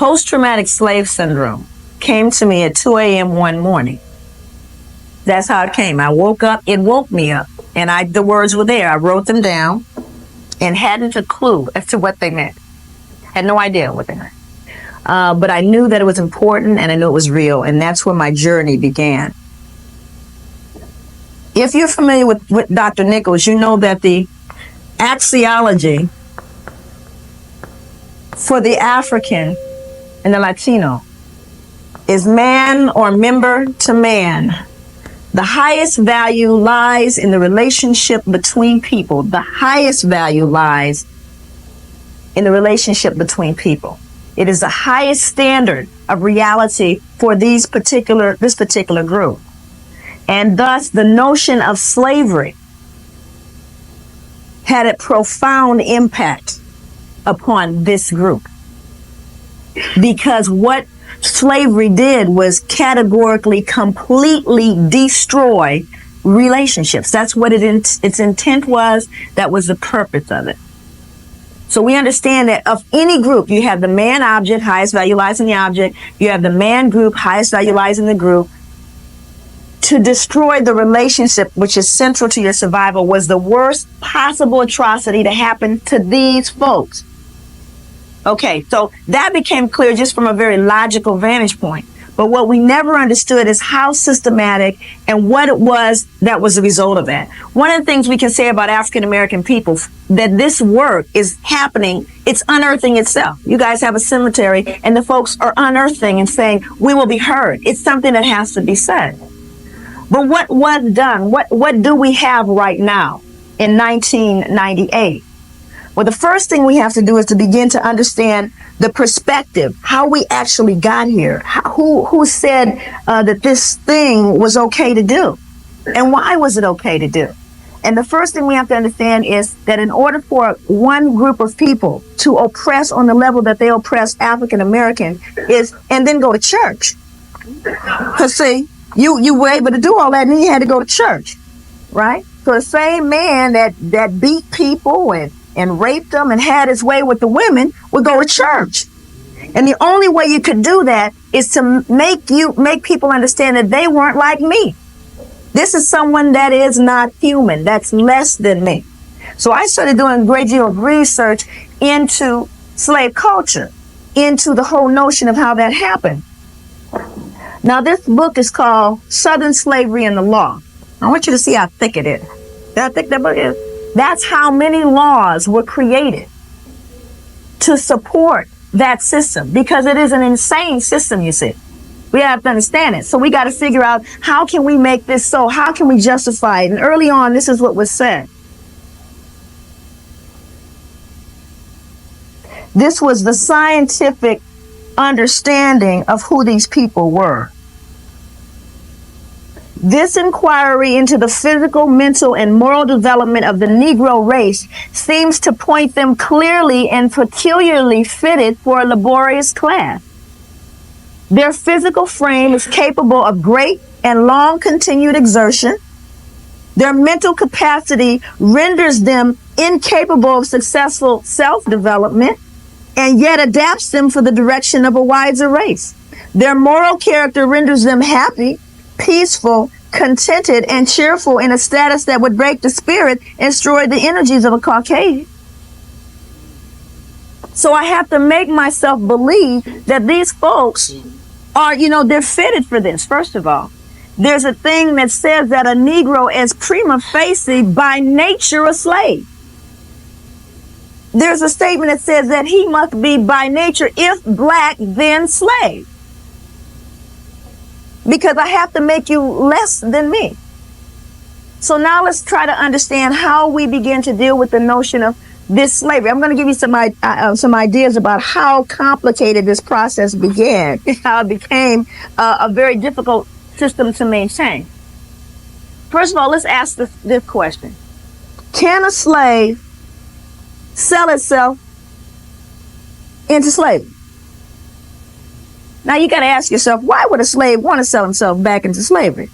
post-traumatic slave syndrome came to me at 2 a.m. one morning. That's how it came. I woke up, it woke me up, and the words were there. I wrote them down and hadn't a clue as to what they meant. Had no idea what they meant. But I knew that it was important, and I knew it was real, and that's where my journey began. If you're familiar with Dr. Nichols, you know that the axiology for the African and the Latino is man or member to man. The highest value lies in the relationship between people. The highest value lies in the relationship between people. It is the highest standard of reality for this particular group. And thus the notion of slavery had a profound impact upon this group. Because what slavery did was categorically, completely destroy relationships. That's what its intent was. That was the purpose of it. So we understand that of any group, you have the man object, highest value lies in the object. You have the man group, highest value lies in the group. To destroy the relationship, which is central to your survival, was the worst possible atrocity to happen to these folks. Okay, so that became clear just from a very logical vantage point. But what we never understood is how systematic and what it was that was the result of that. One of the things we can say about African American people, that this work is happening, it's unearthing itself. You guys have a cemetery and the folks are unearthing and saying, we will be heard. It's something that has to be said. But what was done? What do we have right now in 1998? Well, the first thing we have to do is to begin to understand the perspective, how we actually got here, who said that this thing was okay to do, and why was it okay to do? And the first thing we have to understand is that in order for one group of people to oppress on the level that they oppress African American and then go to church. Because see, you were able to do all that and then you had to go to church, right? So the same man that beat people and raped them and had his way with the women would go to church. And the only way you could do that is to make people understand that they weren't like me. This is someone that is not human, that's less than me. So I started doing a great deal of research into slave culture, into the whole notion of how that happened. Now this book is called Southern Slavery and the Law. I want you to see how thick it is. See how thick that book is? That's how many laws were created to support that system, because it is an insane system, you see. We have to understand it. So we got to figure out, how can we make this so? How can we justify it? And early on, this is what was said. This was the scientific understanding of who these people were. This inquiry into the physical, mental, and moral development of the Negro race seems to point them clearly and peculiarly fitted for a laborious class. Their physical frame is capable of great and long continued exertion. Their mental capacity renders them incapable of successful self-development and yet adapts them for the direction of a wiser race. Their moral character renders them happy, peaceful, contented, and cheerful in a status that would break the spirit and destroy the energies of a Caucasian. So I have to make myself believe that these folks are, they're fitted for this. First of all, there's a thing that says that a Negro is prima facie by nature a slave. There's a statement that says that he must be by nature, if black, then slave. Because I have to make you less than me. So now let's try to understand how we begin to deal with the notion of this slavery. I'm going to give you some ideas about how complicated this process began, how it became a very difficult system to maintain. First of all, let's ask this question. Can a slave sell itself into slavery? Now you got to ask yourself, why would a slave want to sell himself back into slavery?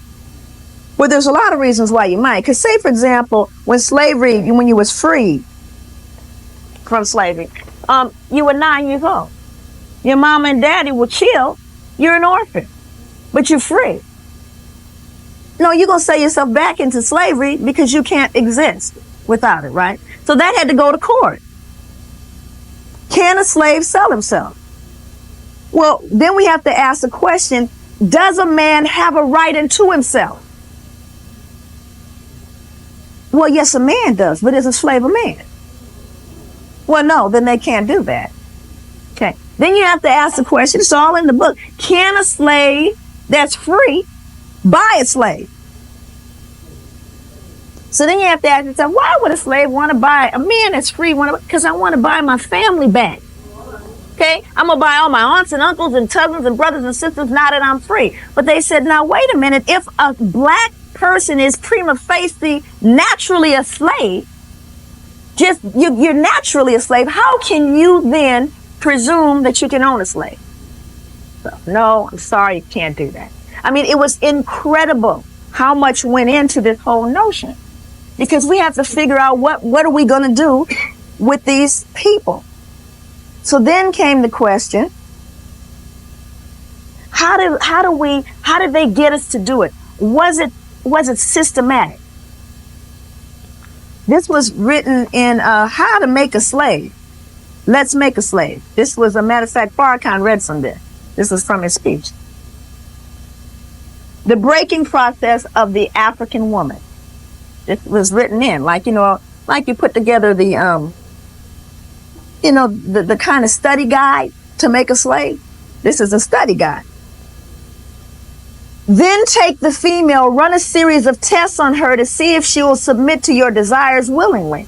Well, there's a lot of reasons why you might. Because say, for example, when you was freed from slavery, you were 9 years old. Your mama and daddy will kill. You're an orphan, but you're free. No, you're going to sell yourself back into slavery because you can't exist without it, right? So that had to go to court. Can a slave sell himself? Well, then we have to ask the question, does a man have a right unto himself? Well, yes, a man does, but is a slave a man? Well, no, then they can't do that. Okay. Then you have to ask the question, it's all in the book, can a slave that's free buy a slave? So then you have to ask yourself, why would a slave want to buy a man that's free? Because I want to buy my family back. Okay, I'm going to buy all my aunts and uncles and cousins and brothers and sisters now that I'm free. But they said, now, wait a minute. If a black person is prima facie naturally a slave, you're naturally a slave, how can you then presume that you can own a slave? So, no, I'm sorry, you can't do that. I mean, it was incredible how much went into this whole notion. Because we have to figure out what are we going to do with these people. So then came the question, how did they get us to do it? Was it systematic? This was written in How to Make a Slave. Let's Make a Slave. This was, a matter of fact, Farrakhan read from this. This was from his speech. The breaking process of the African woman. This was written in, like you put together the the kind of study guide to make a slave. This is a study guide. Then take the female, run a series of tests on her to see if she will submit to your desires willingly.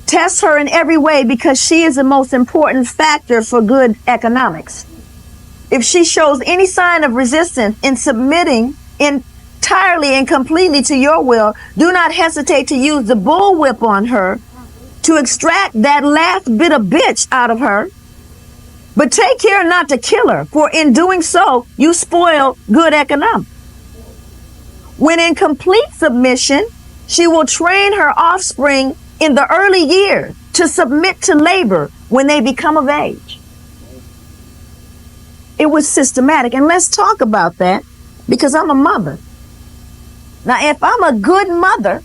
Test her in every way because she is the most important factor for good economics. If she shows any sign of resistance in submitting entirely and completely to your will, do not hesitate to use the bullwhip on her to extract that last bit of bitch out of her. But take care not to kill her, for in doing so, you spoil good economics. When in complete submission, she will train her offspring in the early years to submit to labor when they become of age. It was systematic. And let's talk about that, because I'm a mother. Now, if I'm a good mother,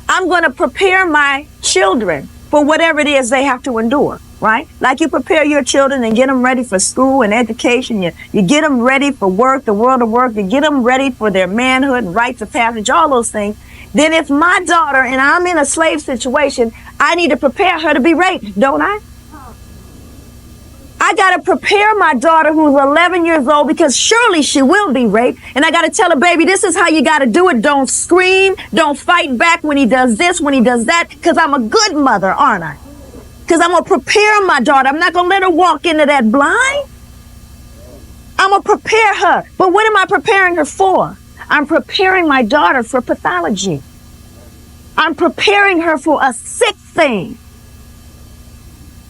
I'm going to prepare my children for whatever it is they have to endure, right? Like you prepare your children and get them ready for school and education. You get them ready for work, the world of work. You get them ready for their manhood and rites of passage, all those things. Then if my daughter, and I'm in a slave situation, I need to prepare her to be raped, don't I? I got to prepare my daughter who's 11 years old, because surely she will be raped. And I got to tell her, baby, this is how you got to do it. Don't scream. Don't fight back when he does this, when he does that, because I'm a good mother, aren't I? Because I'm going to prepare my daughter. I'm not going to let her walk into that blind. I'm going to prepare her. But what am I preparing her for? I'm preparing my daughter for pathology. I'm preparing her for a sick thing.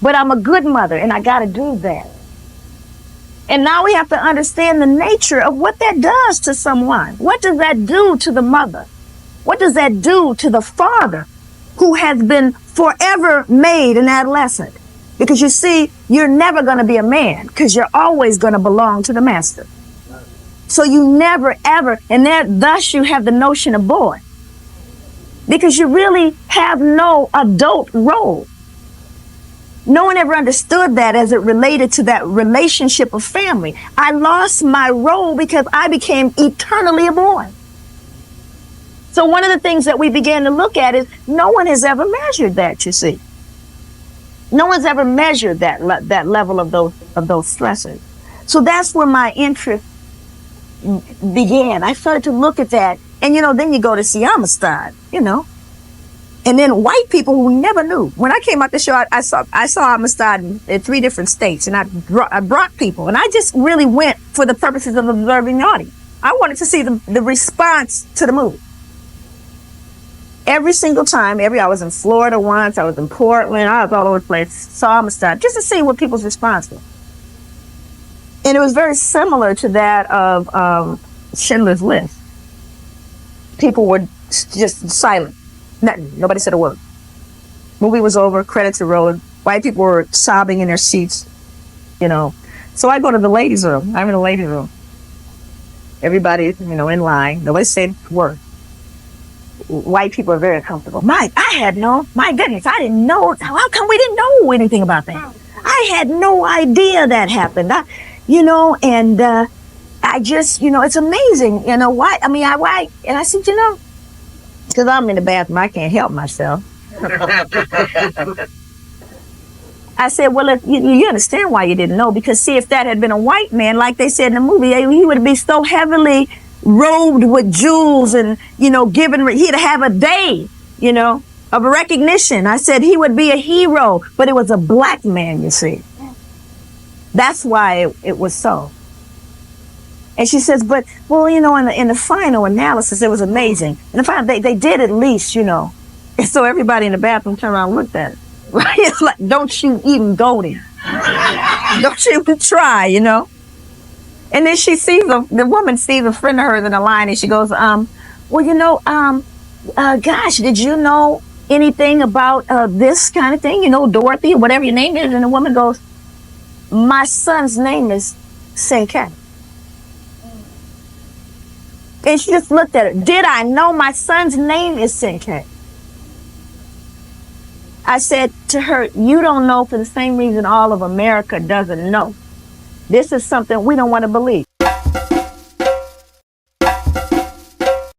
But I'm a good mother, and I got to do that. And now we have to understand the nature of what that does to someone. What does that do to the mother? What does that do to the father who has been forever made an adolescent? Because you see, you're never going to be a man, because you're always going to belong to the master. So you never, ever, and thus you have the notion of boy. Because you really have no adult role. No one ever understood that as it related to that relationship of family. I lost my role because I became eternally a boy. So one of the things that we began to look at is no one has ever measured that, you see. No one's ever measured that level of those stressors. So that's where my interest began. I started to look at that, and then you go to see Amistad, And then white people who never knew. When I came out the show, I saw Amistad in 3 different states, and I brought people, and I just really went for the purposes of observing the audience. I wanted to see the response to the movie. Every single time, I was in Florida once, I was in Portland, I was all over the place, saw Amistad, just to see what people's response was. And it was very similar to that of Schindler's List. People were just silent. Nothing. Nobody said a word. Movie was over, credits rolled. White people were sobbing in their seats. you know. So I go to the ladies' room. I'm in the ladies' room. Everybody, in line. Nobody said a word. White people are very comfortable. My goodness, I didn't know. How come we didn't know anything about that? I had no idea that happened. And I just, it's amazing. Why? Why? And I said, because I'm in the bathroom, I can't help myself. I said, well, if you understand why you didn't know, because see, if that had been a white man, like they said in the movie, he would be so heavily robed with jewels and, he'd have a day, of recognition. I said he would be a hero, but it was a black man, you see. That's why it was so. And she says, but, well, in the final analysis, it was amazing. In the final, they did at least, And so everybody in the bathroom turned around and looked at it. Right? It's like, don't you even go there. Don't you even try, And then she sees, the woman sees a friend of hers in the line, and she goes, gosh, did you know anything about this kind of thing? Dorothy, or whatever your name is. And the woman goes, my son's name is St.K. And she just looked at her. Did I know my son's name is St.K.? I said to her, you don't know for the same reason all of America doesn't know. This is something we don't want to believe.